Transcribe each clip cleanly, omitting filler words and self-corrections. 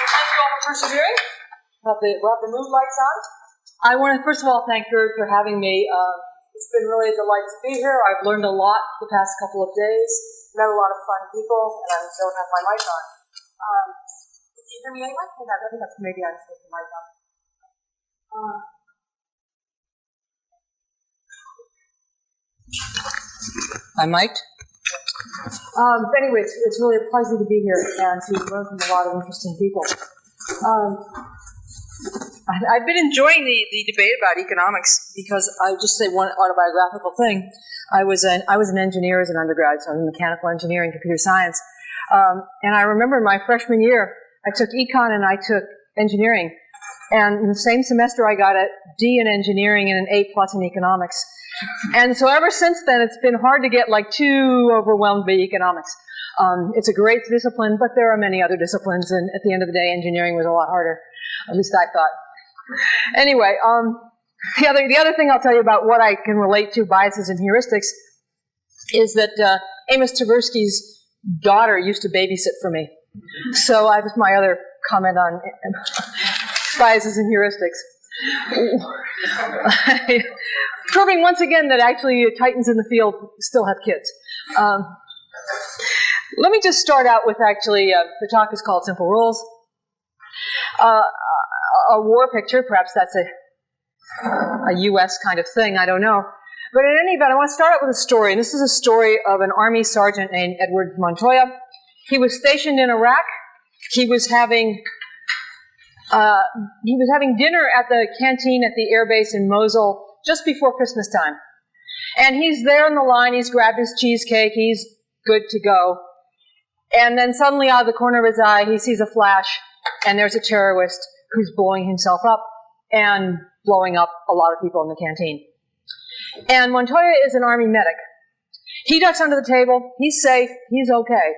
Thank you all for persevering. We'll have the mood lights on. I want to first of all thank Gerd for having me. It's been really a delight to be here. I've learned a lot the past couple of days, met a lot of fun people, and I don't have my mic on. Can you hear me anyway? I think that's maybe I'm taking the mic on. I'm mic'd? Anyway, it's really a pleasure to be here and to learn from a lot of interesting people. I've been enjoying the debate about economics because I'll just say one autobiographical thing. I was an engineer as an undergrad, so I was in mechanical engineering, computer science. And I remember in my freshman year, I took econ and I took engineering. And in the same semester, I got a D in engineering and an A+ in economics. And so ever since then, it's been hard to get too overwhelmed by economics. It's a great discipline, but there are many other disciplines, and at the end of the day, engineering was a lot harder. At least I thought. Anyway, the other thing I'll tell you about what I can relate to, biases and heuristics, is that Amos Tversky's daughter used to babysit for me. So I was my other comment on biases and heuristics. Proving once again that actually titans in the field still have kids. Let me just start out with the talk is called Simple Rules. A war picture, perhaps that's a U.S. kind of thing, I don't know. But in any event, I want to start out with a story. And this is a story of an army sergeant named Edward Montoya. He was stationed in Iraq. He was having dinner at the canteen at the air base in Mosul just before Christmas time. And he's there in the line, he's grabbed his cheesecake, he's good to go. And then suddenly out of the corner of his eye, he sees a flash, and there's a terrorist who's blowing himself up and blowing up a lot of people in the canteen. And Montoya is an army medic. He ducks under the table, he's safe, he's okay.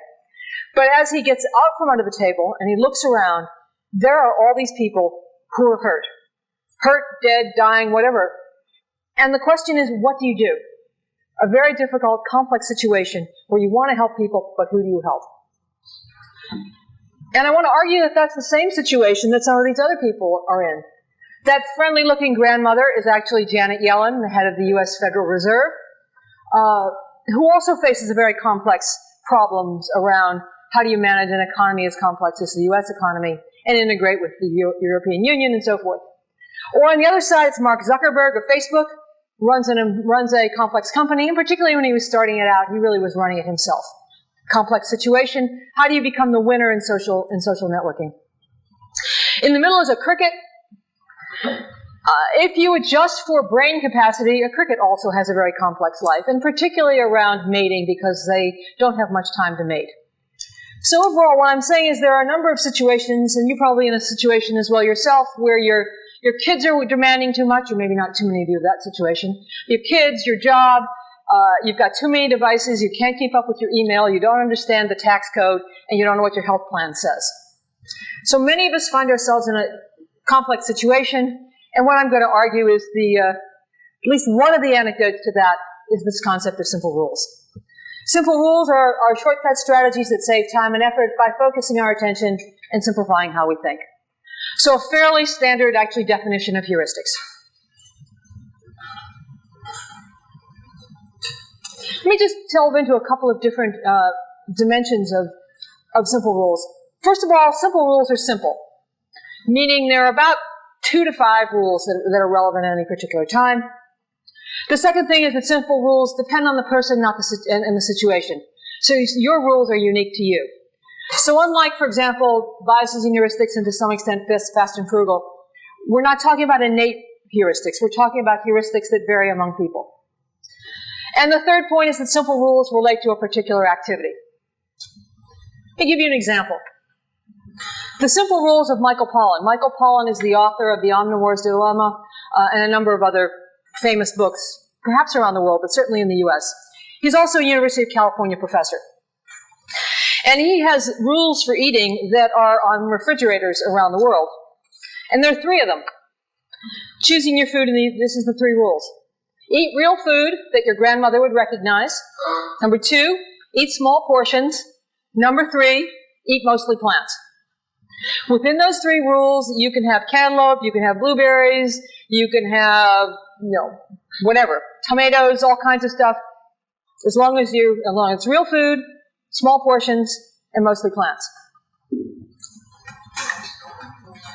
But as he gets out from under the table and he looks around, there are all these people who are hurt. Hurt, dead, dying, whatever. And the question is, what do you do? A very difficult, complex situation where you want to help people, but who do you help? And I want to argue that that's the same situation that some of these other people are in. That friendly-looking grandmother is actually Janet Yellen, the head of the U.S. Federal Reserve, who also faces a very complex problems around how do you manage an economy as complex as the U.S. economy and integrate with the European Union and so forth. Or on the other side, it's Mark Zuckerberg of Facebook, runs a complex company, and particularly when he was starting it out, he really was running it himself. Complex situation. How do you become the winner in social networking? In the middle is a cricket. If you adjust for brain capacity, a cricket also has a very complex life, and particularly around mating because they don't have much time to mate. So overall, what I'm saying is there are a number of situations, and you're probably in a situation as well yourself, where your kids are demanding too much, or maybe not too many of you of that situation. Your kids, your job, you've got too many devices, you can't keep up with your email, you don't understand the tax code, and you don't know what your health plan says. So many of us find ourselves in a complex situation, and what I'm going to argue is at least one of the anecdotes to that is this concept of simple rules. Simple rules are shortcut strategies that save time and effort by focusing our attention and simplifying how we think. So a fairly standard, actually, definition of heuristics. Let me just delve into a couple of different dimensions of simple rules. First of all, simple rules are simple, meaning there are about 2 to 5 rules that are relevant at any particular time. The second thing is that simple rules depend on the person, not and the situation. So your rules are unique to you. So unlike, for example, biases and heuristics and to some extent fast and frugal, we're not talking about innate heuristics. We're talking about heuristics that vary among people. And the third point is that simple rules relate to a particular activity. Let me give you an example. The simple rules of Michael Pollan. Michael Pollan is the author of The Omnivore's Dilemma and a number of other famous books, perhaps around the world, but certainly in the U.S. He's also a University of California professor. And he has rules for eating that are on refrigerators around the world. And there are 3 of them. Choosing your food, and this is the 3 rules. Eat real food that your grandmother would recognize. Number 2, eat small portions. Number 3, eat mostly plants. Within those 3 rules, you can have cantaloupe, you can have blueberries, you can have, whatever, tomatoes, all kinds of stuff, as long as it's real food, small portions, and mostly plants.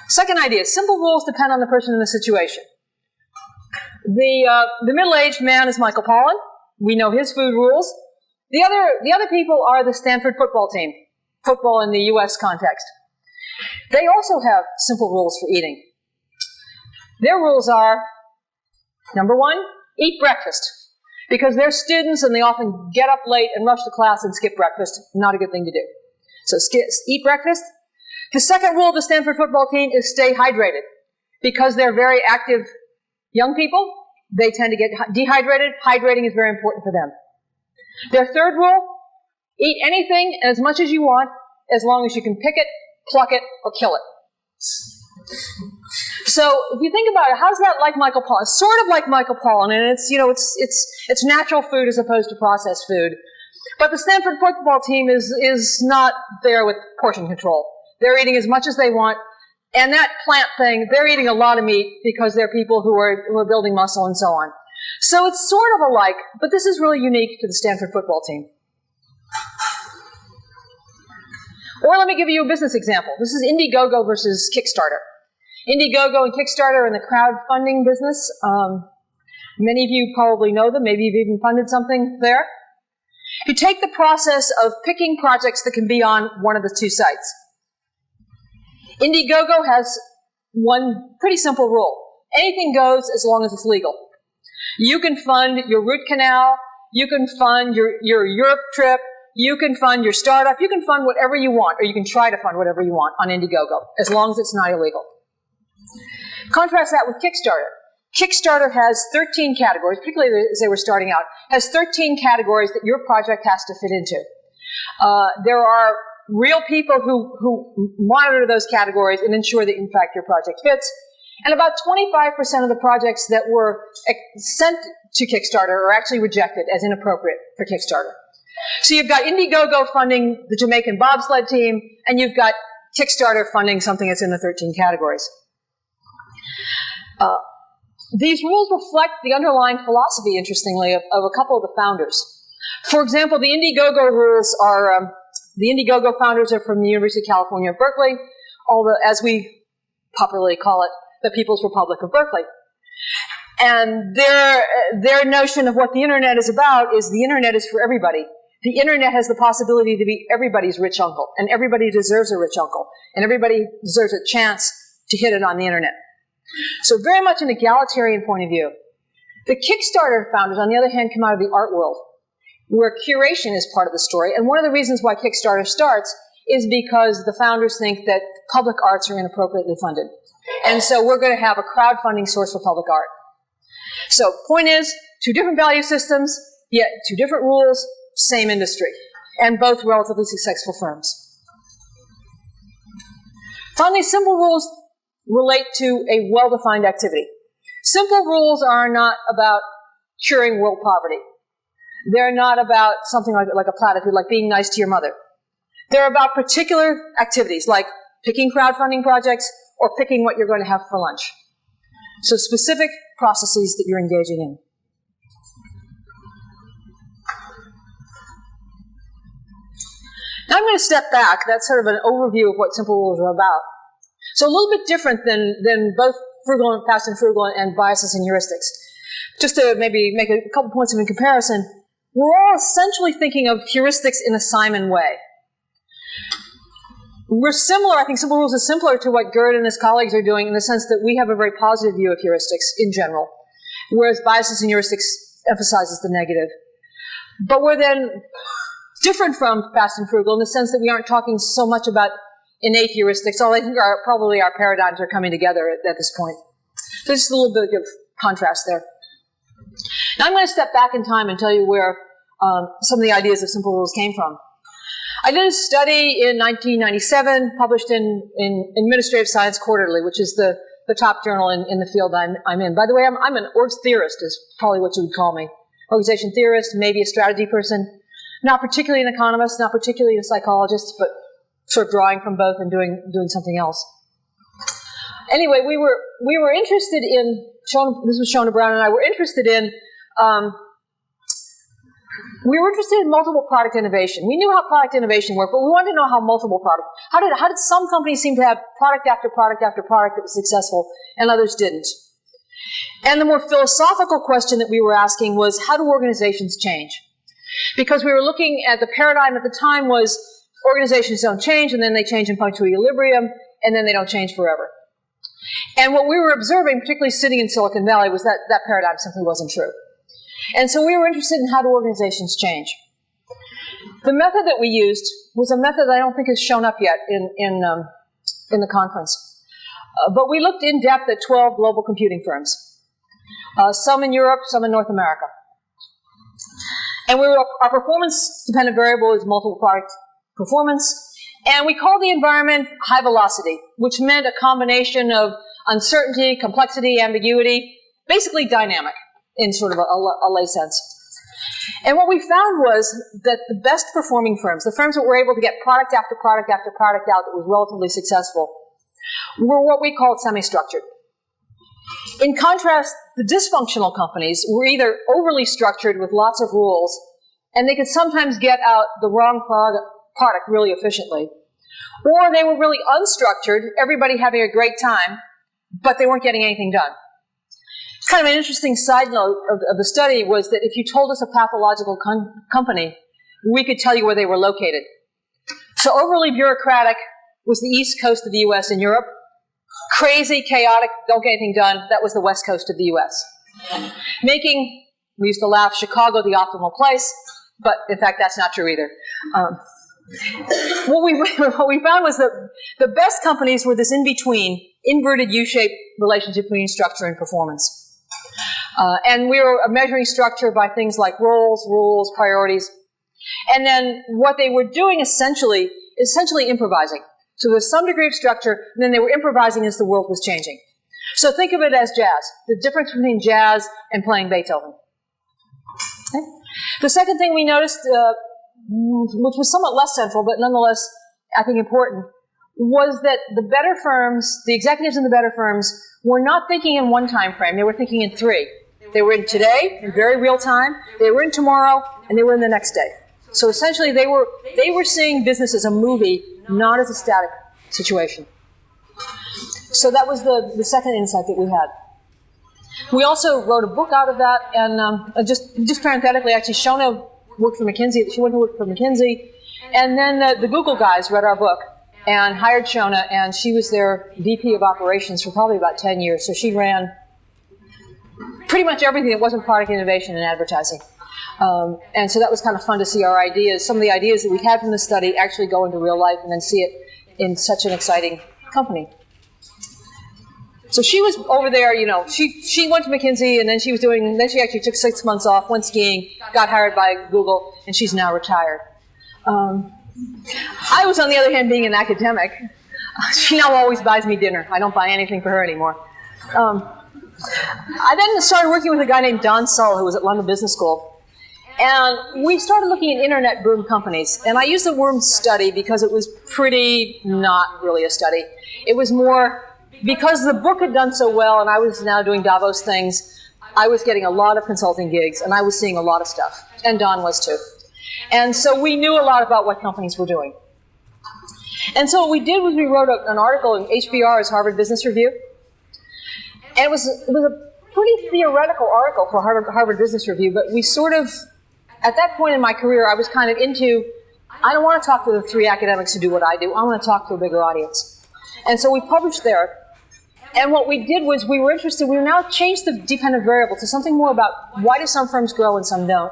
Second idea, simple rules depend on the person and the situation. The middle-aged man is Michael Pollan. We know his food rules. The other people are the Stanford football team, football in the U.S. context. They also have simple rules for eating. Their rules are, number 1, eat breakfast. Because they're students and they often get up late and rush to class and skip breakfast. Not a good thing to do. So eat breakfast. The second rule of the Stanford football team is stay hydrated. Because they're very active young people, they tend to get dehydrated. Hydrating is very important for them. Their third rule, eat anything as much as you want, as long as you can pick it, pluck it, or kill it. So if you think about it, how's that like Michael Pollan? It's sort of like Michael Pollan, and it's natural food as opposed to processed food. But the Stanford football team is not there with portion control. They're eating as much as they want. And that plant thing, they're eating a lot of meat because they're people who are building muscle and so on. So it's sort of alike, but this is really unique to the Stanford football team. Or let me give you a business example. This is Indiegogo versus Kickstarter. Indiegogo and Kickstarter are in the crowdfunding business. Many of you probably know them. Maybe you've even funded something there. You take the process of picking projects that can be on one of the 2 sites. Indiegogo has one pretty simple rule. Anything goes as long as it's legal. You can fund your root canal, you can fund your Europe trip, you can fund your startup, you can fund whatever you want, or you can try to fund whatever you want on Indiegogo, as long as it's not illegal. Contrast that with Kickstarter. Kickstarter has 13 categories, particularly as they were starting out, has 13 categories that your project has to fit into. There are real people who monitor those categories and ensure that, in fact, your project fits. And about 25% of the projects that were sent to Kickstarter are actually rejected as inappropriate for Kickstarter. So you've got Indiegogo funding the Jamaican bobsled team, and you've got Kickstarter funding something that's in the 13 categories. These rules reflect the underlying philosophy, interestingly, of a couple of the founders. For example, the Indiegogo rules are... the Indiegogo founders are from the University of California, Berkeley, as we popularly call it, the People's Republic of Berkeley. And their notion of what the Internet is about is the Internet is for everybody. The Internet has the possibility to be everybody's rich uncle, and everybody deserves a rich uncle, and everybody deserves a chance to hit it on the Internet. So very much an egalitarian point of view. The Kickstarter founders, on the other hand, come out of the art world, where curation is part of the story. And one of the reasons why Kickstarter starts is because the founders think that public arts are inappropriately funded. And so we're going to have a crowdfunding source for public art. So point is, 2 different value systems, yet 2 different rules, same industry, and both relatively successful firms. Finally, simple rules relate to a well-defined activity. Simple rules are not about curing world poverty. They're not about something like a platitude, like being nice to your mother. They're about particular activities, like picking crowdfunding projects or picking what you're going to have for lunch. So specific processes that you're engaging in. Now I'm going to step back. That's sort of an overview of what simple rules are about. So a little bit different than both frugal and fast and frugal and biases and heuristics. Just to maybe make a couple points of comparison, we're all essentially thinking of heuristics in a Simon way. We're similar, I think simple rules is simpler to what Gerd and his colleagues are doing in the sense that we have a very positive view of heuristics in general, whereas biases and heuristics emphasizes the negative. But we're then different from fast and frugal in the sense that we aren't talking so much about innate heuristics, although I think probably our paradigms are coming together at this point. So just a little bit of contrast there. Now I'm going to step back in time and tell you where some of the ideas of simple rules came from. I did a study in 1997, published in Administrative Science Quarterly, which is the the top journal in the field I'm in. By the way, I'm an org theorist, is probably what you would call me. Organization theorist, maybe a strategy person. Not particularly an economist, not particularly a psychologist, but sort of drawing from both and doing something else. Anyway, we were interested in, this was Shona Brown and I were interested in, multiple product innovation. We knew how product innovation worked, but we wanted to know how multiple product, how did some companies seem to have product after product after product that was successful and others didn't? And the more philosophical question that we were asking was, how do organizations change? Because we were looking at the paradigm at the time was organizations don't change, and then they change in punctual equilibrium, and then they don't change forever. And what we were observing, particularly sitting in Silicon Valley, was that that paradigm simply wasn't true. And so we were interested in how do organizations change. The method that we used was a method that I don't think has shown up yet in the conference. But we looked in depth at 12 global computing firms, some in Europe, some in North America. And our performance-dependent variable is multiple product performance. And we called the environment high velocity, which meant a combination of uncertainty, complexity, ambiguity, basically dynamic in sort of a lay sense. And what we found was that the best performing firms, the firms that were able to get product after product after product out that was relatively successful, were what we called semi-structured. In contrast, the dysfunctional companies were either overly structured with lots of rules, and they could sometimes get out the wrong product really efficiently, or they were really unstructured, everybody having a great time, but they weren't getting anything done. Kind of an interesting side note of the study was that if you told us a pathological company, we could tell you where they were located. So overly bureaucratic was the East Coast of the US and Europe. Crazy, chaotic, don't get anything done, that was the West Coast of the US. Making, we used to laugh, Chicago the optimal place, but in fact that's not true either. What we found was that the best companies were this in-between, inverted U-shaped relationship between structure and performance. And we were measuring structure by things like roles, rules, priorities. And then what they were doing essentially improvising. So there was some degree of structure, and then they were improvising as the world was changing. So think of it as jazz, the difference between jazz and playing Beethoven. Okay? The second thing we noticed, which was somewhat less central, but nonetheless, I think important, was that the better firms, the executives in the better firms, were not thinking in one time frame, they were thinking in three. They were in today, in very real time, they were in tomorrow, and they were in the next day. So essentially, they were seeing business as a movie, not as a static situation. So that was the second insight that we had. We also wrote a book out of that, and just parenthetically, actually, Shona worked for McKinsey. She went to work for McKinsey, and then the Google guys read our book and hired Shona, and she was their VP of operations for probably about 10 years. So she ran pretty much everything that wasn't product innovation and advertising. And so that was kind of fun to see our ideas, some of the ideas that we had from the study actually go into real life and then see it in such an exciting company. So she was over there, you know, she went to McKinsey and then she actually took 6 months off, went skiing, got hired by Google, and she's now retired. I was, on the other hand, being an academic. She now always buys me dinner. I don't buy anything for her anymore. I then started working with a guy named Don Sull, who was at London Business School. And we started looking at internet boom companies. And I used the word study because it was pretty not really a study. It was more, because the book had done so well and I was now doing Davos things, I was getting a lot of consulting gigs and I was seeing a lot of stuff. And Don was too. And so we knew a lot about what companies were doing. And so what we did was we wrote an article in HBR's Harvard Business Review. And it was a pretty theoretical article for Harvard Business Review, but we sort of, at that point in my career, I was kind of into, I don't want to talk to the three academics who do what I do. I want to talk to a bigger audience. And so we published there. And what we did was we were interested, we now changed the dependent variable to something more about why do some firms grow and some don't.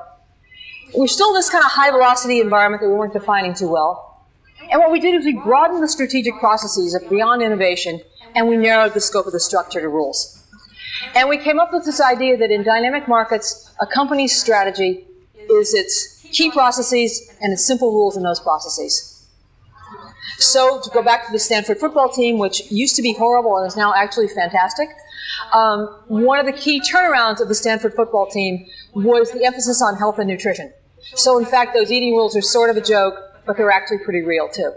We're still in this kind of high velocity environment that we weren't defining too well. And what we did is we broadened the strategic processes beyond innovation, and we narrowed the scope of the structure to rules. And we came up with this idea that in dynamic markets, a company's strategy is its key processes and its simple rules in those processes. So, to go back to the Stanford football team, which used to be horrible and is now actually fantastic, one of the key turnarounds of the Stanford football team was the emphasis on health and nutrition. So, in fact, those eating rules are sort of a joke, but they're actually pretty real, too.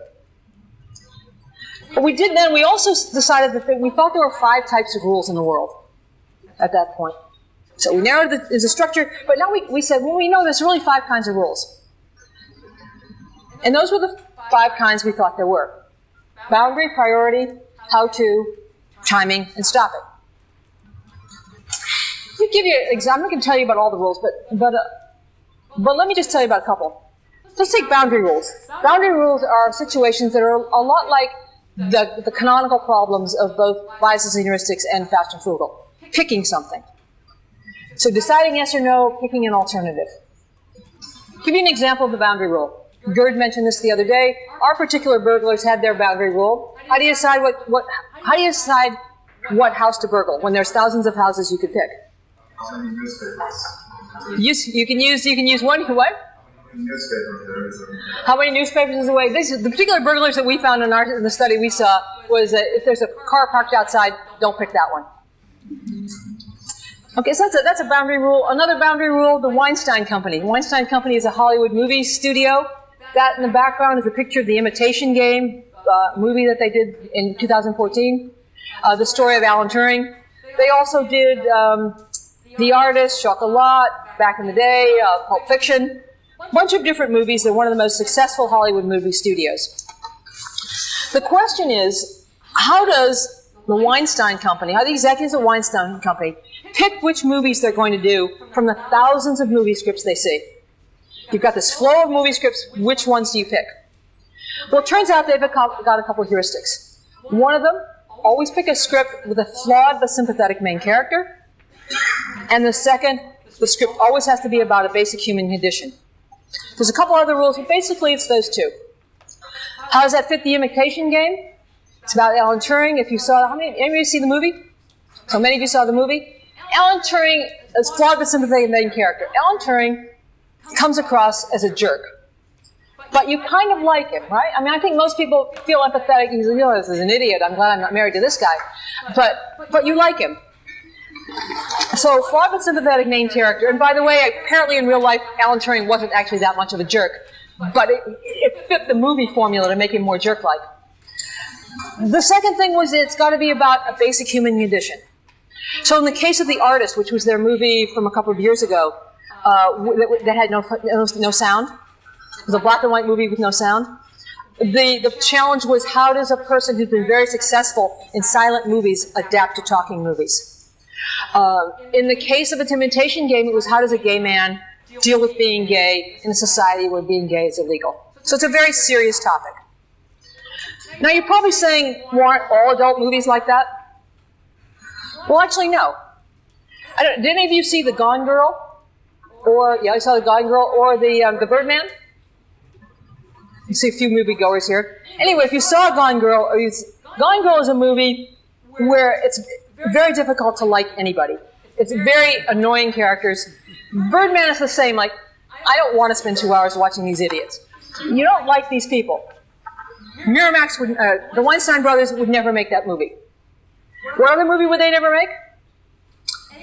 But we also decided that we thought there were 5 types of rules in the world at that point. So we narrowed the structure, but now we said, well, we know there's really 5 kinds of rules. And those were the 5 kinds we thought there were. Boundary, priority, how-to, timing, and stop it. Let me give you an example. I'm not going to tell you about all the rules, but let me just tell you about a couple. Let's take boundary rules. Boundary rules are situations that are a lot like the canonical problems of both biases and heuristics and fast and frugal. Picking something. So deciding yes or no, picking an alternative. I'll give you an example of the boundary rule. Gerd mentioned this the other day. Our particular burglars had their boundary rule. How do you decide what house to burgle when there's thousands of houses you could pick? How many newspapers? You can use one. What? How many newspapers is away? The particular burglars that we found in the study we saw was if there's a car parked outside, don't pick that one. Okay, so that's a boundary rule. Another boundary rule, the Weinstein Company. The Weinstein Company is a Hollywood movie studio. That in the background is a picture of the Imitation Game movie that they did in 2014. The story of Alan Turing. They also did The Artist, Chocolat, back in the day, Pulp Fiction. A bunch of different movies. They're one of the most successful Hollywood movie studios. The question is, how does the Weinstein Company, how the executives at Weinstein Company pick which movies they're going to do from the thousands of movie scripts they see? You've got this flow of movie scripts, which ones do you pick? Well, it turns out they've got a couple of heuristics. One of them, always pick a script with a flawed but sympathetic main character. And the second, the script always has to be about a basic human condition. There's a couple other rules, but basically it's those 2. How does that fit the Imitation Game? It's about Alan Turing. If you saw, anybody of you see the movie? So many of you saw the movie. Alan Turing is flawed but sympathetic main character. Alan Turing comes across as a jerk. But you kind of like him, right? I mean, I think most people feel empathetic. You say, oh, this is an idiot. I'm glad I'm not married to this guy. But you like him. So, flawed but sympathetic main character. And by the way, apparently in real life, Alan Turing wasn't actually that much of a jerk. But it fit the movie formula to make him more jerk-like. The second thing was it's got to be about a basic human condition. So in the case of The Artist, which was their movie from a couple of years ago, that had no sound. It was a black and white movie with no sound. The challenge was, how does a person who's been very successful in silent movies adapt to talking movies? In the case of a Imitation Game, it was, how does a gay man deal with being gay in a society where being gay is illegal? So it's a very serious topic. Now you're probably saying, well, aren't all adult movies like that? Well, actually, no. Did any of you see The Gone Girl? I saw The Gone Girl, or the Birdman? You see a few moviegoers here. Anyway, if you saw Gone Girl, Gone Girl is a movie where it's very difficult to like anybody. It's very annoying characters. Birdman is the same. Like, I don't want to spend 2 hours watching these idiots. You don't like these people. The Weinstein brothers would never make that movie. What other movie would they never make?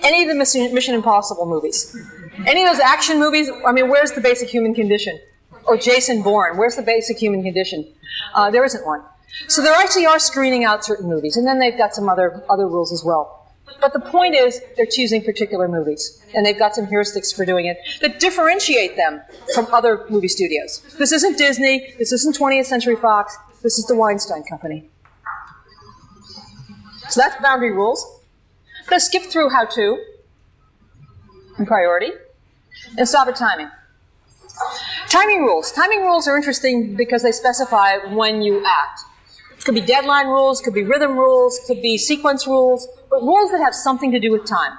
Any of the Mission Impossible movies. Any of those action movies, I mean, where's the basic human condition? Or Jason Bourne, where's the basic human condition? There isn't one. So they actually are screening out certain movies, and then they've got some other rules as well. But the point is, they're choosing particular movies, and they've got some heuristics for doing it that differentiate them from other movie studios. This isn't Disney, this isn't 20th Century Fox, this is the Weinstein Company. So that's boundary rules. I'm going to skip through how-to and priority, and stop at timing. Timing rules. Timing rules are interesting because they specify when you act. It could be deadline rules, could be rhythm rules, could be sequence rules, but rules that have something to do with time.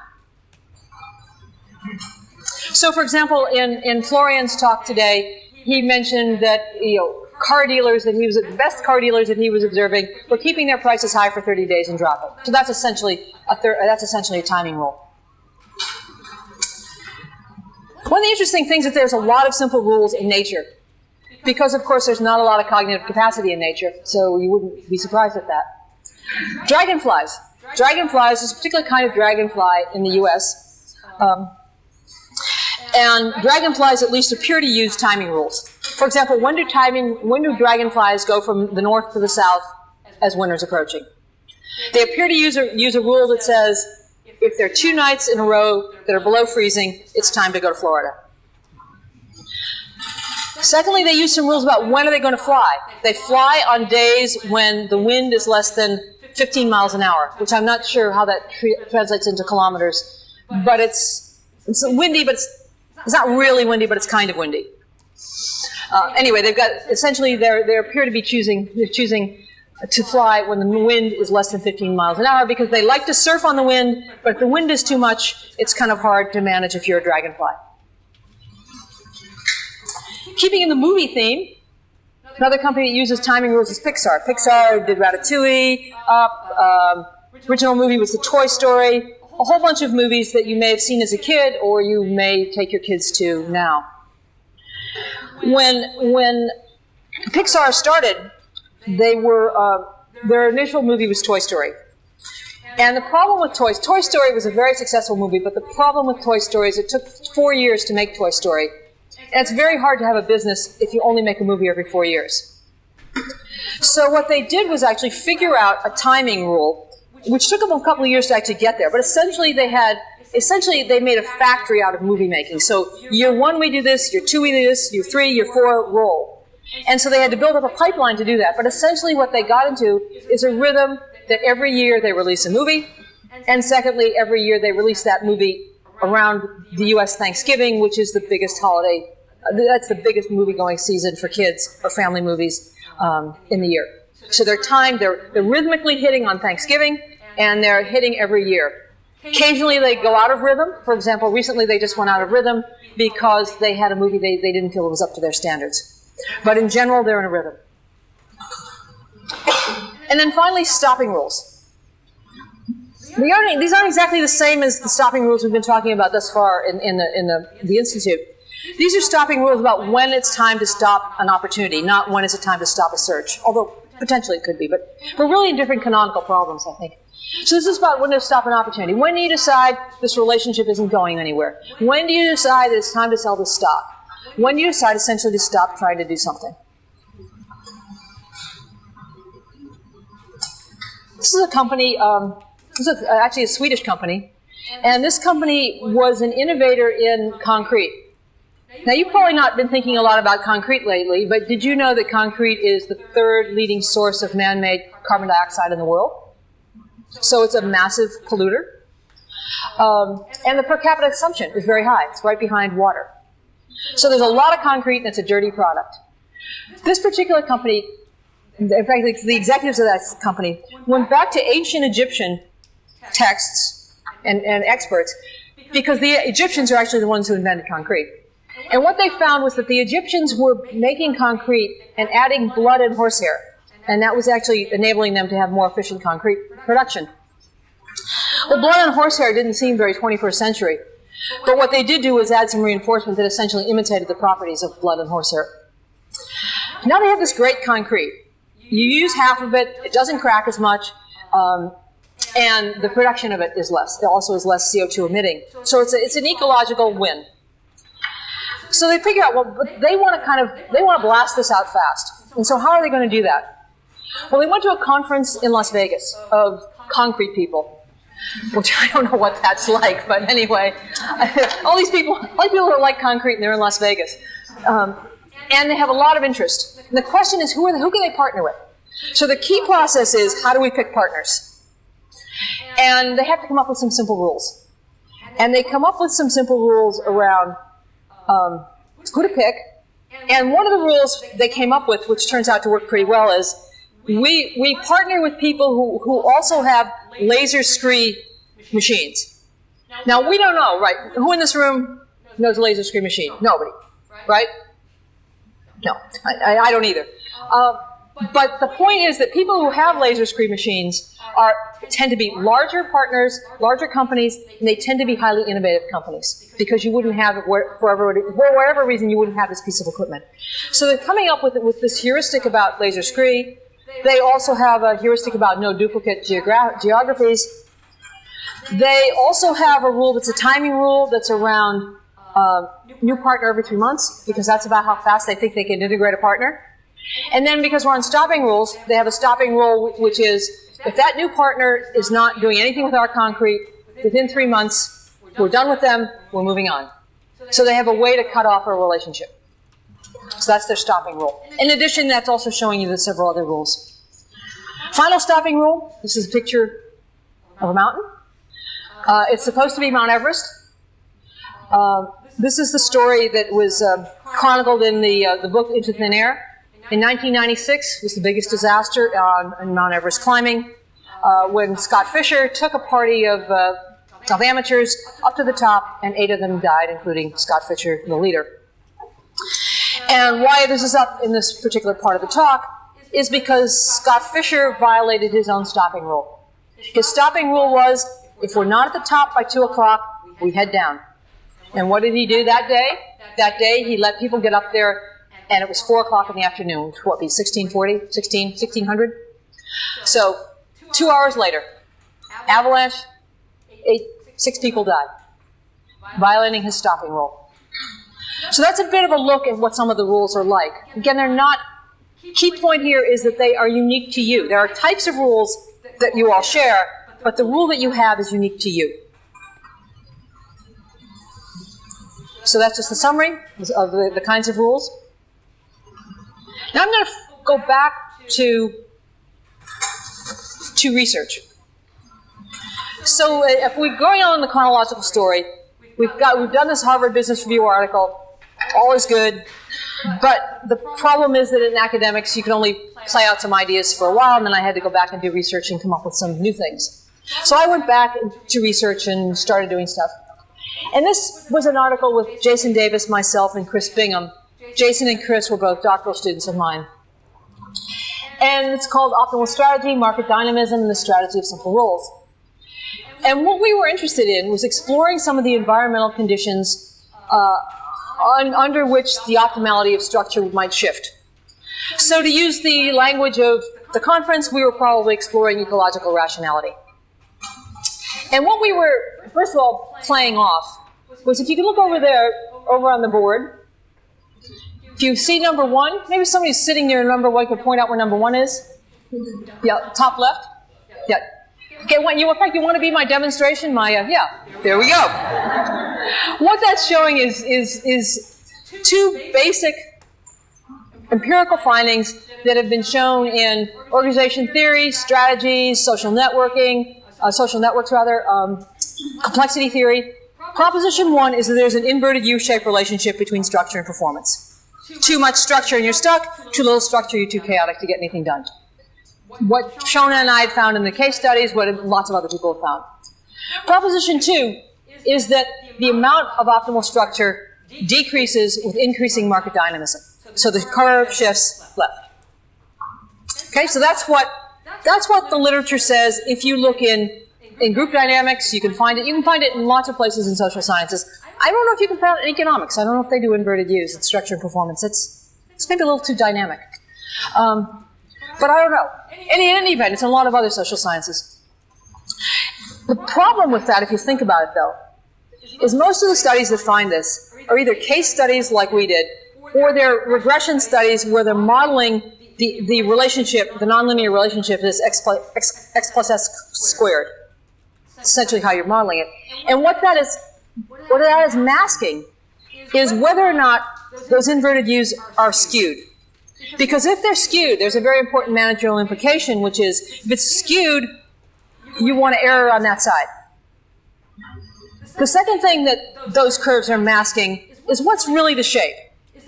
So, for example, in Florian's talk today, he mentioned that car dealers that the best car dealers that he was observing were keeping their prices high for 30 days and dropping. So that's essentially a timing rule. One of the interesting things is that there's a lot of simple rules in nature because, of course, there's not a lot of cognitive capacity in nature, so you wouldn't be surprised at that. Dragonflies. Dragonflies is a particular kind of dragonfly in the U.S., and dragonflies at least appear to use timing rules. For example, when do dragonflies go from the north to the south as winter's approaching? They appear to use a rule that says, if there are 2 nights in a row that are below freezing, it's time to go to Florida. Secondly, they use some rules about when are they going to fly. They fly on days when the wind is less than 15 miles an hour, which I'm not sure how that translates into kilometers. But it's windy, but it's not really windy, but it's kind of windy. Anyway, they've got, essentially, they appear to be choosing to fly when the wind is less than 15 miles an hour because they like to surf on the wind, but if the wind is too much, it's kind of hard to manage if you're a dragonfly. Keeping in the movie theme, another company that uses timing rules is Picsart. Picsart did Ratatouille, original movie was the Toy Story, a whole bunch of movies that you may have seen as a kid or you may take your kids to now. When Pixar started, their initial movie was Toy Story. And the problem with Toy Story was a very successful movie, but the problem with Toy Story is it took 4 years to make Toy Story. And it's very hard to have a business if you only make a movie every 4 years. So what they did was actually figure out a timing rule, which took them a couple of years to actually get there. But essentially they made a factory out of movie making. So year 1 we do this, year 2 we do this, year 3, year 4, roll. And so they had to build up a pipeline to do that. But essentially what they got into is a rhythm that every year they release a movie, and secondly, every year they release that movie around the U.S. Thanksgiving, which is the biggest holiday. That's the biggest movie-going season for kids or family movies in the year. So they're rhythmically hitting on Thanksgiving, and they're hitting every year. Occasionally they go out of rhythm. For example, recently they just went out of rhythm because they had a movie they didn't feel was up to their standards. But in general, they're in a rhythm. And then finally, stopping rules. These aren't exactly the same as the stopping rules we've been talking about thus far in the Institute. These are stopping rules about when it's time to stop an opportunity, not when it's a time to stop a search, although potentially it could be, but we're really in different canonical problems, I think. So this is about when to stop an opportunity. When do you decide this relationship isn't going anywhere? When do you decide that it's time to sell this stock? When do you decide essentially to stop trying to do something? This is a company, this is actually a Swedish company, and this company was an innovator in concrete. Now, you've probably not been thinking a lot about concrete lately, but did you know that concrete is the 3rd leading source of man-made carbon dioxide in the world? So it's a massive polluter. And the per capita consumption is very high. It's right behind water. So there's a lot of concrete, and it's a dirty product. This particular company, in fact, the executives of that company, went back to ancient Egyptian texts and experts because the Egyptians are actually the ones who invented concrete. And what they found was that the Egyptians were making concrete and adding blood and horsehair, and that was actually enabling them to have more efficient concrete production. Well, blood and horsehair didn't seem very 21st century. But what they did do was add some reinforcement that essentially imitated the properties of blood and horsehair. Now they have this great concrete. You use half of it, it doesn't crack as much, and the production of it is less. It also is less CO2 emitting. So it's an ecological win. So they figure out, well, they want to blast this out fast. And so how are they going to do that? Well, they went to a conference in Las Vegas of concrete people. Which I don't know what that's like, but anyway, all these people who like concrete, and they're in Las Vegas, and they have a lot of interest. And the question is, who can they partner with? So the key process is, how do we pick partners? And they have to come up with some simple rules. And they come up with some simple rules around who to pick. And one of the rules they came up with, which turns out to work pretty well, is we partner with people who also have laser scree machines. Now, we don't know, right? Who in this room knows a laser scree machine? Nobody, right? No, I don't either. But the point is that people who have laser screed machines tend to be larger partners, larger companies, and they tend to be highly innovative companies because you wouldn't have it for whatever reason you wouldn't have this piece of equipment. So they're coming up with this heuristic about laser screed. They also have a heuristic about no duplicate geographies. They also have a rule that's a timing rule that's around new partner every 3 months because that's about how fast they think they can integrate a partner. And then because we're on stopping rules, they have a stopping rule which is if that new partner is not doing anything with our concrete within 3 months, we're done with them, we're moving on. So they have a way to cut off a relationship. So that's their stopping rule. In addition, that's also showing you the several other rules. Final stopping rule, this is a picture of a mountain. It's supposed to be Mount Everest. This is the story that was chronicled in the book Into Thin Air. In 1996 was the biggest disaster on Mount Everest climbing when Scott Fisher took a party of amateurs up to the top, and 8 of them died, including Scott Fisher, the leader. And why this is up in this particular part of the talk is because Scott Fisher violated his own stopping rule. His stopping rule was, if we're not at the top by 2 o'clock, we head down. And what did he do that day? That day he let people get up there, and it was 4 o'clock in the afternoon, which would be 1600? So 2 hours later, avalanche, 6 people died, violating his stopping rule. So that's a bit of a look at what some of the rules are like. Again, they're not, key point here is that they are unique to you. There are types of rules that you all share, but the rule that you have is unique to you. So that's just a summary of the kinds of rules. Now I'm going to go back to research. So if we're going on in the chronological story, we've done this Harvard Business Review article. All is good. But the problem is that in academics, you can only play out some ideas for a while, and then I had to go back and do research and come up with some new things. So I went back to research and started doing stuff. And this was an article with Jason Davis, myself, and Chris Bingham. Jason and Chris were both doctoral students of mine. And it's called Optimal Strategy, Market Dynamism, and the Strategy of Simple Rules. And what we were interested in was exploring some of the environmental conditions under which the optimality of structure might shift. So to use the language of the conference, we were probably exploring ecological rationality. And what we were, first of all, playing off was if you can look over there, over on the board, if you see number 1, maybe somebody's sitting near number 1 could point out where number 1 is. Yeah, top left. Yeah. Okay, in fact, you want to be my demonstration? Yeah, there we go. What that's showing is 2 basic empirical findings that have been shown in organization theory, strategies, social networks, complexity theory. Proposition 1 is that there's an inverted U-shaped relationship between structure and performance. Too much structure and you're stuck, too little structure, you're too chaotic to get anything done. What Shona and I had found in the case studies, what lots of other people have found. Proposition 2 is that the amount of optimal structure decreases with increasing market dynamism. So the curve shifts left. Okay, so that's what the literature says. If you look in group dynamics, you can find it. You can find it in lots of places in social sciences. I don't know if you can find it in economics. I don't know if they do inverted U's in structure and performance. It's maybe a little too dynamic. But I don't know. In any event, it's in a lot of other social sciences. The problem with that, if you think about it, though, is most of the studies that find this are either case studies like we did, or they're regression studies where they're modeling the relationship, the nonlinear relationship is x plus s squared. Essentially how you're modeling it. And what that is masking is whether or not those inverted U's are skewed. Because if they're skewed, there's a very important managerial implication, which is if it's skewed, you want to err on that side. The second thing that those curves are masking is what's really the shape.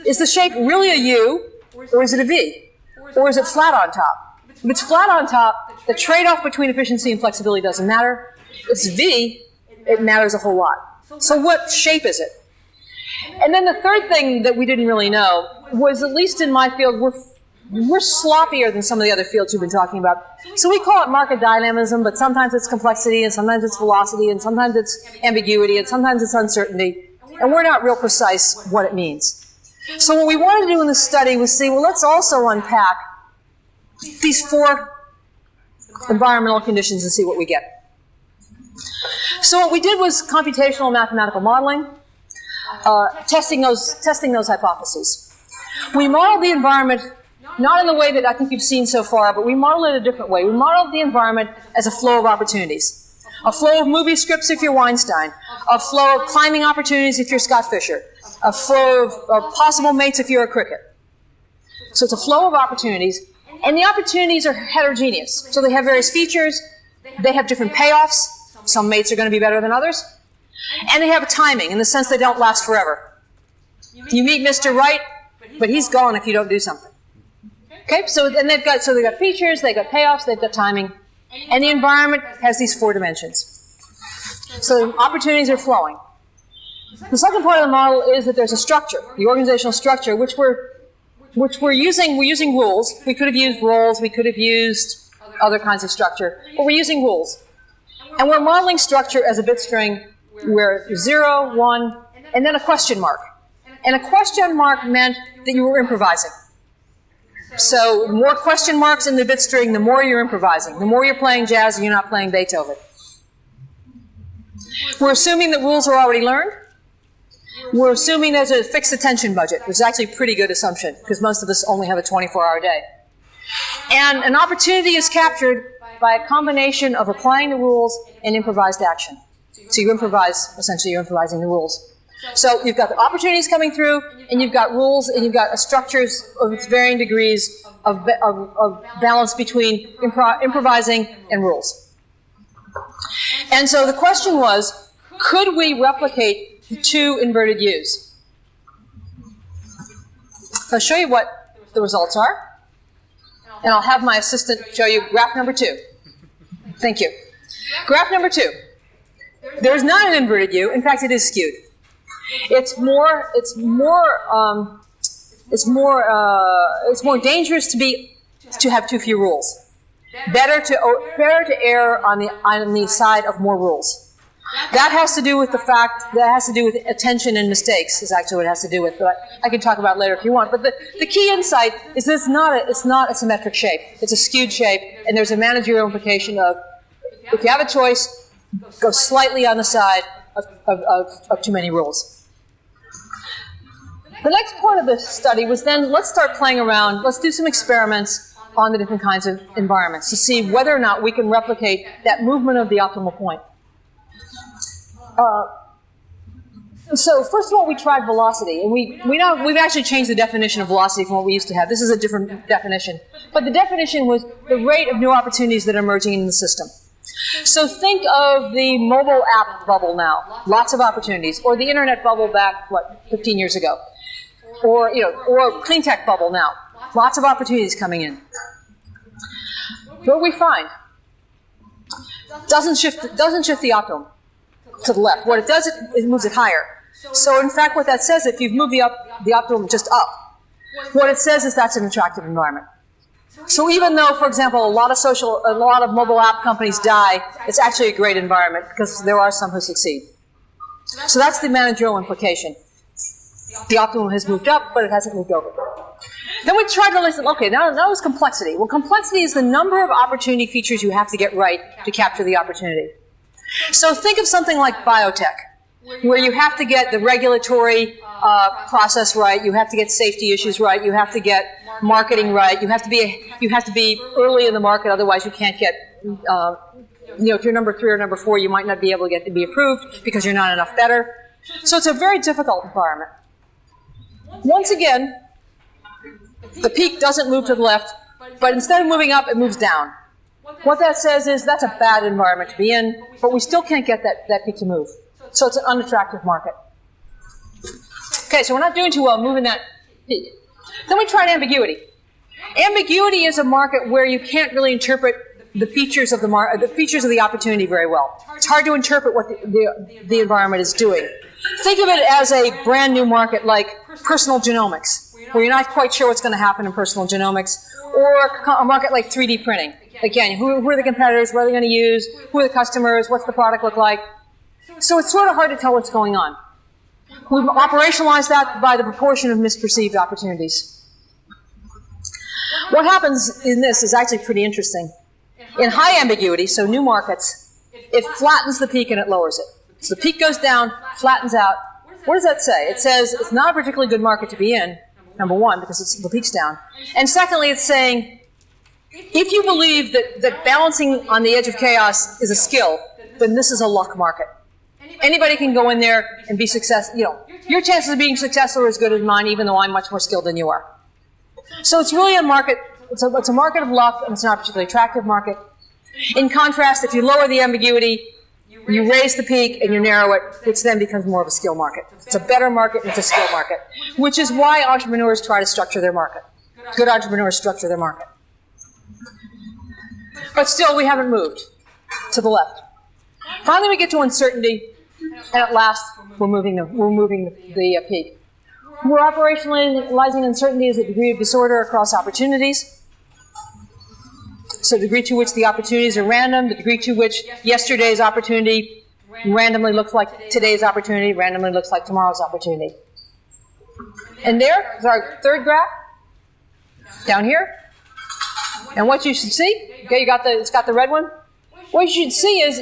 Is the shape really a U, or is it a V? Or is it flat on top? If it's flat on top, the trade-off between efficiency and flexibility doesn't matter. If it's V, it matters a whole lot. So what shape is it? And then the third thing that we didn't really know was, at least in my field, we're sloppier than some of the other fields we've been talking about. So we call it market dynamism, but sometimes it's complexity, and sometimes it's velocity, and sometimes it's ambiguity, and sometimes it's uncertainty. And we're not real precise what it means. So what we wanted to do in this study was see, well, let's also unpack these 4 environmental conditions and see what we get. So what we did was computational mathematical modeling, testing those hypotheses. We modeled the environment not in the way that I think you've seen so far, but we modeled it a different way. We modeled the environment as a flow of opportunities. A flow of movie scripts if you're Weinstein. A flow of climbing opportunities if you're Scott Fisher. A flow of possible mates if you're a cricket. So it's a flow of opportunities. And the opportunities are heterogeneous. So they have various features. They have different payoffs. Some mates are going to be better than others. And they have a timing in the sense they don't last forever. You meet Mr. Right, but he's gone if you don't do something. Okay, so they've got features, they've got payoffs, they've got timing. And the environment has these 4 dimensions. So opportunities are flowing. The second part of the model is that there's a structure, the organizational structure, which we're using. We're using rules. We could have used roles. We could have used other kinds of structure. But we're using rules. And we're modeling structure as a bit string where 0, 1, and then a question mark. And a question mark meant that you were improvising. So the more question marks in the bit string, the more you're improvising. The more you're playing jazz and you're not playing Beethoven. We're assuming that rules are already learned. We're assuming there's a fixed attention budget, which is actually a pretty good assumption, because most of us only have a 24-hour day. And an opportunity is captured by a combination of applying the rules and improvised action. So you improvise, essentially you're improvising the rules. So you've got the opportunities coming through, and you've got rules, and you've got structures of its varying degrees of balance between improvising and rules. And so the question was, could we replicate the 2 inverted U's? So I'll show you what the results are, and I'll have my assistant show you graph number 2. Thank you. Graph number 2. There is not an inverted U. In fact, it is skewed. It's more dangerous to have too few rules. Better to err on the side of more rules. That has to do with attention and mistakes is actually what it has to do with, but I can talk about it later if you want. But the key insight is that it's not a symmetric shape. It's a skewed shape, and there's a managerial implication of, if you have a choice, go slightly on the side of too many rules. The next part of the study was then, let's start playing around, let's do some experiments on the different kinds of environments to see whether or not we can replicate that movement of the optimal point. So first of all, we tried velocity, and we've actually changed the definition of velocity from what we used to have. This is a different definition. But the definition was the rate of new opportunities that are emerging in the system. So think of the mobile app bubble now, lots of opportunities, or the internet bubble back, 15 years ago. Or clean tech bubble now. Lots of opportunities coming in. What do we find? Doesn't shift the optimum to the left. What it does, it moves it higher. So in fact, what that says, if you've moved the optimum just up, what it says is that's an attractive environment. So even though, for example, a lot of mobile app companies die, it's actually a great environment because there are some who succeed. So that's the managerial implication. The optimum has moved up, but it hasn't moved over. Then we tried to listen, okay, now it's complexity. Well, complexity is the number of opportunity features you have to get right to capture the opportunity. So think of something like biotech, where you have to get the regulatory process right, you have to get safety issues right, you have to get marketing right, you have to be early in the market, otherwise you can't get, if you're number 3 or number 4, you might not be able to get to be approved because you're not enough better. So it's a very difficult environment. Once again, the peak doesn't move to the left, but instead of moving up, it moves down. What that says is that's a bad environment to be in, but we still can't get that peak to move. So it's an unattractive market. Okay, so we're not doing too well moving that peak. Then we tried ambiguity. Ambiguity is a market where you can't really interpret the features of the opportunity very well. It's hard to interpret what the environment is doing. Think of it as a brand new market like personal genomics, where you're not quite sure what's going to happen in personal genomics, or a market like 3D printing. Again, who are the competitors, what are they going to use, who are the customers, what's the product look like. So it's sort of hard to tell what's going on. We've operationalized that by the proportion of misperceived opportunities. What happens in this is actually pretty interesting. In high ambiguity, so new markets, it flattens the peak and it lowers it. So the peak goes down, flattens out. What does that say? It says it's not a particularly good market to be in, number one, because the peak's down. And secondly, it's saying, if you believe that balancing on the edge of chaos is a skill, then this is a luck market. Anybody can go in there and be successful. Your chances of being successful are as good as mine, even though I'm much more skilled than you are. So it's really a market. It's a market of luck, and it's not a particularly attractive market. In contrast, if you lower the ambiguity, you raise the peak and you narrow it, which then becomes more of a skill market. It's a better market and it's a skill market, which is why entrepreneurs try to structure their market. Good entrepreneurs structure their market. But still, we haven't moved to the left. Finally, we get to uncertainty, and at last, we're moving the peak. We're operationalizing uncertainty as a degree of disorder across opportunities. So the degree to which the opportunities are random, the degree to which yesterday's opportunity randomly looks like today's opportunity, randomly looks like tomorrow's opportunity. And there is our third graph, down here. And what you should see, okay, it's got the red one. What you should see is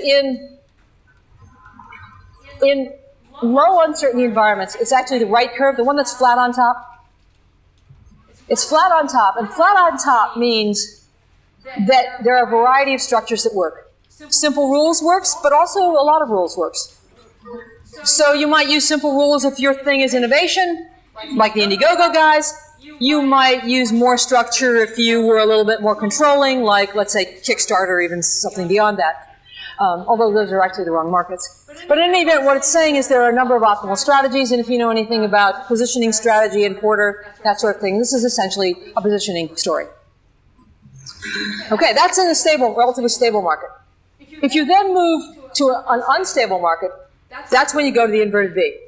in low uncertainty environments, it's actually the right curve, the one that's flat on top. It's flat on top, and flat on top means that there are a variety of structures that work. Simple rules works, but also a lot of rules works. So you might use simple rules if your thing is innovation, like the Indiegogo guys. You might use more structure if you were a little bit more controlling, like, let's say, Kickstarter, or even something beyond that. Although those are actually the wrong markets. But in any event, what it's saying is there are a number of optimal strategies, and if you know anything about positioning strategy and Porter, that sort of thing, this is essentially a positioning story. Okay, that's in a stable, relatively stable market. If you then move to an unstable market, that's when you go to the inverted V.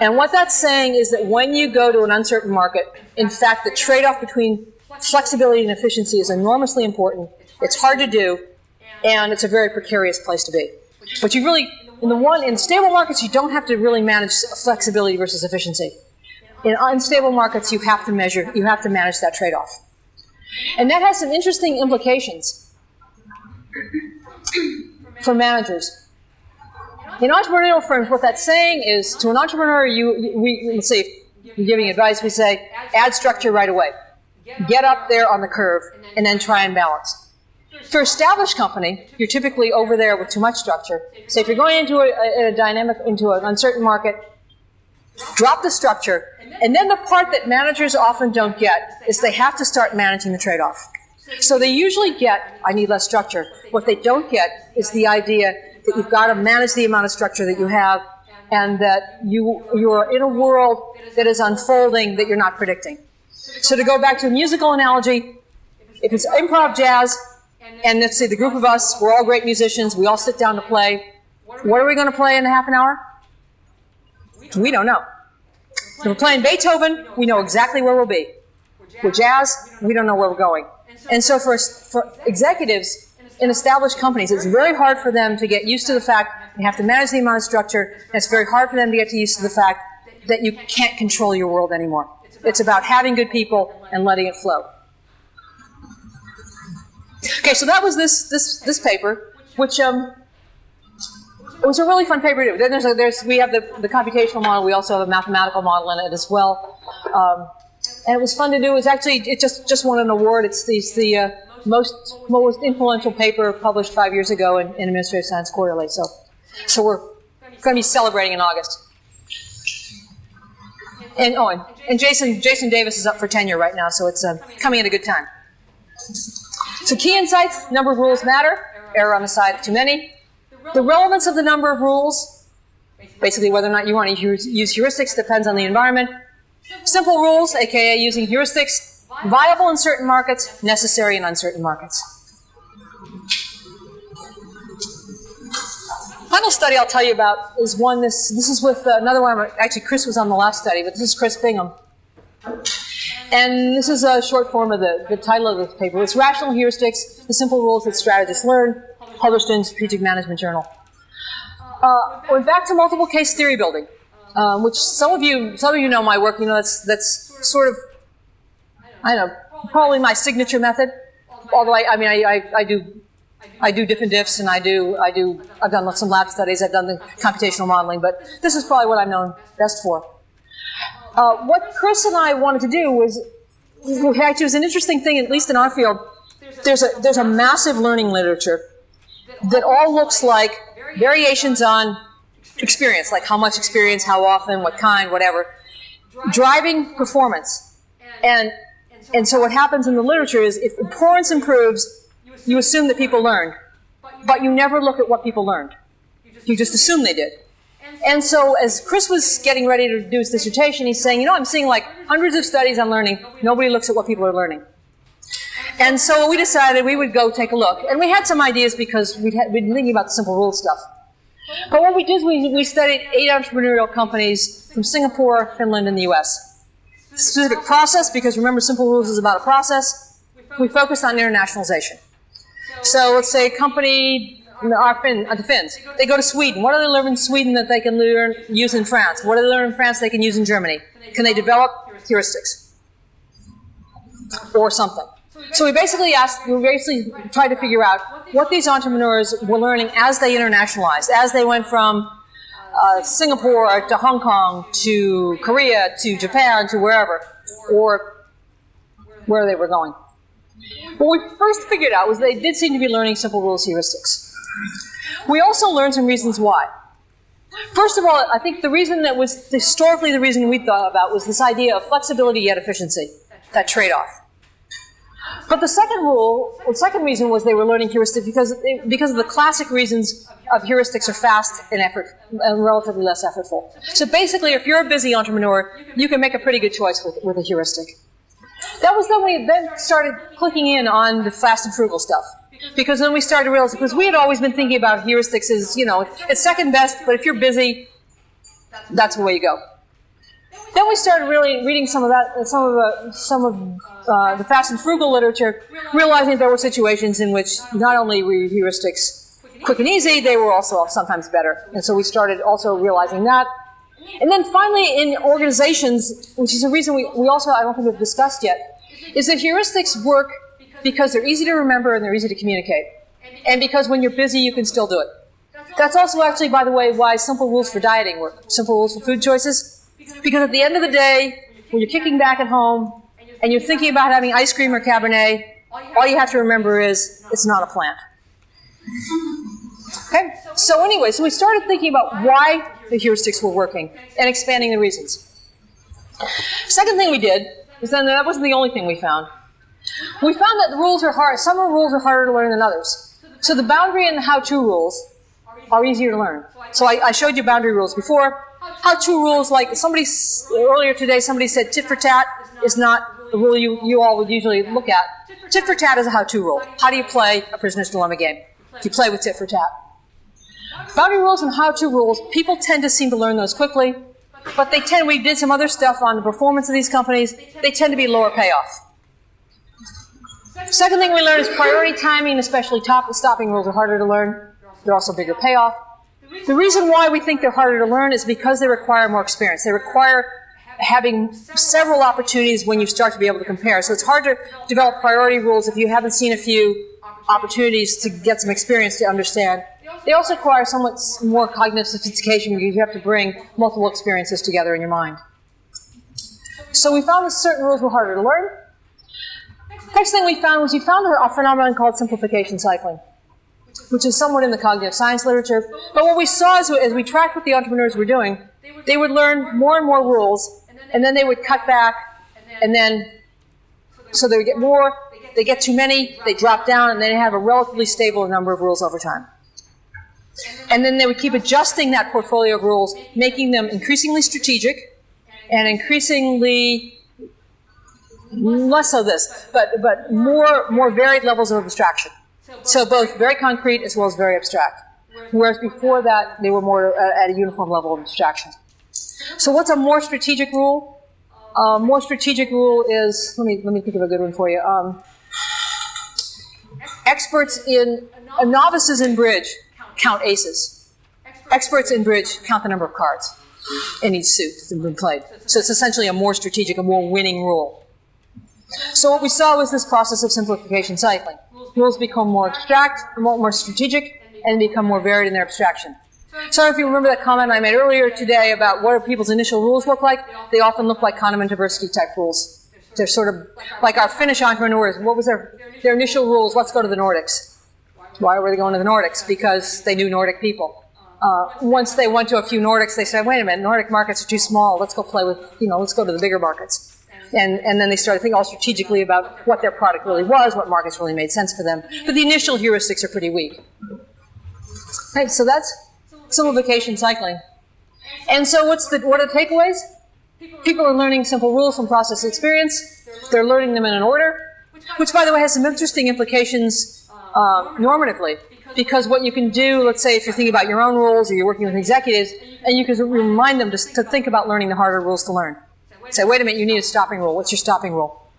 And what that's saying is that when you go to an uncertain market, in fact, the trade-off between flexibility and efficiency is enormously important. It's hard to do, and it's a very precarious place to be. But you really, in stable markets, you don't have to really manage flexibility versus efficiency. In unstable markets, you have to manage that trade-off. And that has some interesting implications for managers. In entrepreneurial firms, what that's saying is, to an entrepreneur, let's say, if you're giving advice, we say, add structure right away. Get up there on the curve, and then try and balance. For established company, you're typically over there with too much structure. So if you're going into into an uncertain market, drop the structure, and then the part that managers often don't get is they have to start managing the trade-off. So they usually get, I need less structure. What they don't get is the idea that you've got to manage the amount of structure that you have, and that you're in a world that is unfolding that you're not predicting. So to go back to a musical analogy, if it's improv jazz, and let's say the group of us, we're all great musicians, we all sit down to play, what are we going to play in a half an hour? We don't know. If we're playing Beethoven, we know exactly where we'll be. With jazz, we don't know where we're going. And so for executives in established companies, it's very hard for them to get used to the fact you have to manage the amount of structure, and it's very hard for them to get used to the fact that you can't control your world anymore. It's about having good people and letting it flow. Okay, so that was this paper, which it was a really fun paper to do. Then we have the computational model. We also have a mathematical model in it as well, and it was fun to do. It just won an award. It's the most influential paper published 5 years ago in Administrative Science Quarterly. So we're going to be celebrating in August. And Jason Davis is up for tenure right now, so it's coming at a good time. So key insights: number of rules matter. Error on the side of too many. The relevance of the number of rules, basically whether or not you want to use heuristics, depends on the environment. Simple rules, aka using heuristics, viable in certain markets, necessary in uncertain markets. Final study I'll tell you about is one, this is with another one, actually Chris was on the last study, but this is Chris Bingham. And this is a short form of the title of this paper. It's Rational Heuristics, the Simple Rules That Strategists Learn, published in Strategic Management Journal. We're back to multiple case theory building, which some of you know my work. You know, that's sort of, I don't know, probably my signature method. Although I do different diffs, and I've done some lab studies, I've done the computational modeling, but this is probably what I'm known best for. What Chris and I wanted to do was, actually it was an interesting thing, at least in our field, there's a massive learning literature that all looks like variations on experience, like how much experience, how often, what kind, whatever, driving performance. And so what happens in the literature is if performance improves, you assume that people learned, but you never look at what people learned. You just assume they did. And so as Chris was getting ready to do his dissertation, he's saying, you know, I'm seeing like hundreds of studies on learning. Nobody looks at what people are learning. And so we decided we would go take a look. And we had some ideas because we'd been thinking about the simple rule stuff. But what we did, we studied 8 entrepreneurial companies from Singapore, Finland, and the US. Specific process, because remember, simple rules is about a process. We focused on internationalization. So let's say a company, the Finns, they go to Sweden. What do they learn in Sweden that they can use in France? What do they learn in France they can use in Germany? Can they develop heuristics? Or something. So we basically tried to figure out what these entrepreneurs were learning as they internationalized, as they went from Singapore to Hong Kong to Korea to Japan to wherever, or where they were going. What we first figured out was they did seem to be learning simple rules heuristics. We also learned some reasons why. First of all, I think the reason that was historically the reason we thought about was this idea of flexibility yet efficiency, that trade-off. But the second reason was they were learning heuristics because of the classic reasons of heuristics are fast and relatively less effortful. So basically, if you're a busy entrepreneur, you can make a pretty good choice with a heuristic. That was then we started clicking in on the fast and frugal stuff. Because then we started to realize, because we had always been thinking about heuristics as, you know, it's second best, but if you're busy, that's the way you go. Then we started really reading some of the fast and frugal literature, realizing there were situations in which not only were heuristics quick and easy, they were also sometimes better. And so we started also realizing that. And then finally, in organizations, which is a reason we also, I don't think we've discussed yet, is that heuristics work because they're easy to remember and they're easy to communicate. And because when you're busy, you can still do it. That's also actually, by the way, why simple rules for dieting work, simple rules for food choices. Because at the end of the day, when you're kicking back at home and you're thinking about having ice cream or Cabernet, all you have to remember is it's not a plant. Okay? So anyway, so we started thinking about why the heuristics were working and expanding the reasons. Second thing we did was then that wasn't the only thing we found. We found that the rules are hard. Some rules are harder to learn than others. So the boundary and the how-to rules are easier to learn. So I showed you boundary rules before. How-to rules, like earlier today, somebody said tit for tat is not the rule you all would usually look at. Tit for tat is a how-to rule. How do you play a prisoner's dilemma game? You play with tit for tat. Boundary rules and how-to rules, people tend to seem to learn those quickly, but we did some other stuff on the performance of these companies, they tend to be lower payoff. Second thing we learned is priority timing, especially stopping rules are harder to learn. They're also bigger payoff. The reason why we think they're harder to learn is because they require more experience. They require having several opportunities when you start to be able to compare. So it's hard to develop priority rules if you haven't seen a few opportunities to get some experience to understand. They also require somewhat more cognitive sophistication because you have to bring multiple experiences together in your mind. So we found that certain rules were harder to learn. Next thing we found was a phenomenon called simplification cycling, which is somewhat in the cognitive science literature. But what we saw is, as we tracked what the entrepreneurs were doing, they would learn more and more rules, and then they would cut back, and then, so they would get more, they get too many, they drop down, and then they have a relatively stable number of rules over time. And then they would keep adjusting that portfolio of rules, making them increasingly strategic, and increasingly less so this, but more varied levels of abstraction. So both very concrete as well as very abstract. Whereas before that, they were more at a uniform level of abstraction. So what's a more strategic rule? More strategic rule is, let me think of a good one for you. Novices in bridge count aces. Experts in bridge count the number of cards in each suit that's been played. So it's essentially a more strategic, a more winning rule. So what we saw was this process of simplification cycling. Rules become more abstract, more strategic, and become more varied in their abstraction. So if you remember that comment I made earlier today about what do people's initial rules look like, they often look like Kahneman diversity type rules. They're sort of like our Finnish entrepreneurs. What was their initial rules? Let's go to the Nordics. Why were they going to the Nordics? Because they knew Nordic people. Once they went to a few Nordics, they said, wait a minute, Nordic markets are too small. Let's go play with, let's go to the bigger markets. And then they started thinking all strategically about what their product really was, what markets really made sense for them. But the initial heuristics are pretty weak. Right, so that's simplification cycling. And so what are the takeaways? People are learning simple rules from process experience. They're learning them in an order, which, by the way, has some interesting implications normatively. Because what you can do, let's say if you're thinking about your own rules or you're working with executives, and you can remind them to think about learning the harder rules to learn. Say, wait a minute, you need a stopping rule. What's your stopping rule?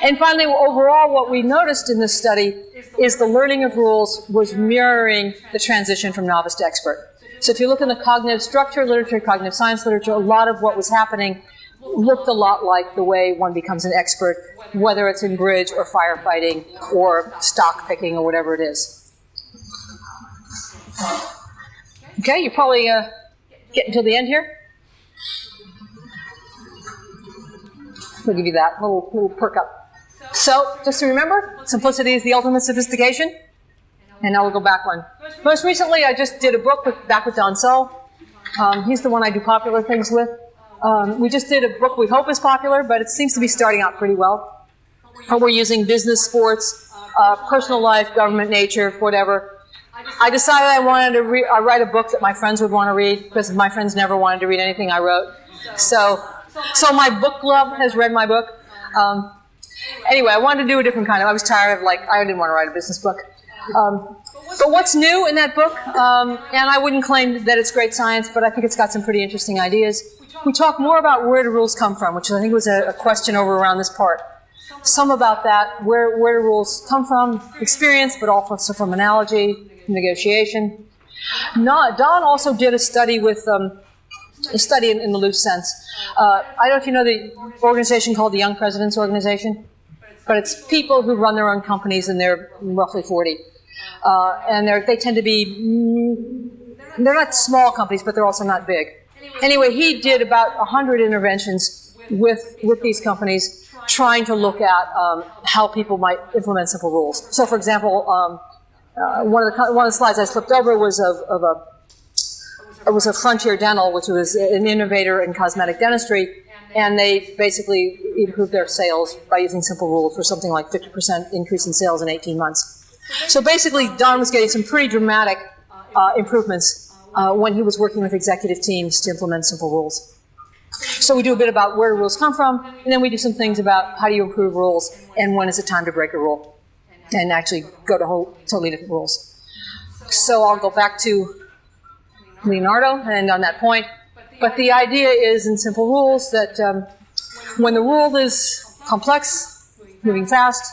And finally, overall, what we noticed in this study is the learning of rules was mirroring the transition from novice to expert. So if you look in the cognitive structure literature, cognitive science literature, a lot of what was happening looked a lot like the way one becomes an expert, whether it's in bridge or firefighting or stock picking or whatever it is. Okay, you probably getting to the end here. We'll give you that little perk up. So, just to remember, simplicity is the ultimate sophistication. And now we'll go back one. Most recently, I just did a book back with Don Sull. He's the one I do popular things with. We just did a book we hope is popular, but it seems to be starting out pretty well. We're using business, sports, personal life, government, nature, whatever. I decided I wanted to write a book that my friends would want to read, because my friends never wanted to read anything I wrote. So my book club has read my book. Anyway, I wanted to do a different kind of, I was tired of I didn't want to write a business book. But what's new in that book, and I wouldn't claim that it's great science, but I think it's got some pretty interesting ideas. We talk more about where do rules come from, which I think was a question over around this part. Some about that, where do rules come from, experience, but also from analogy, negotiation. Don also did a study with, a study in the loose sense. I don't know if you know the organization called the Young Presidents Organization, but it's people who run their own companies and they're roughly 40. And they tend to be, they're not small companies, but they're also not big. Anyway, he did about 100 interventions with these companies trying to look at how people might implement simple rules. So, for example, one of the slides I flipped over was it was a Frontier Dental, which was an innovator in cosmetic dentistry, and they basically improved their sales by using simple rules for something like 50% increase in sales in 18 months. So basically, Don was getting some pretty dramatic improvements when he was working with executive teams to implement simple rules. So we do a bit about where rules come from, and then we do some things about how do you improve rules and when is it time to break a rule and actually go to totally different rules. So I'll go back to Leonardo and end on that point. But the idea is in simple rules that when the rule is complex, moving fast,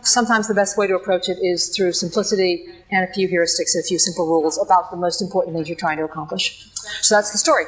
sometimes the best way to approach it is through simplicity and a few heuristics and a few simple rules about the most important things you're trying to accomplish. So that's the story.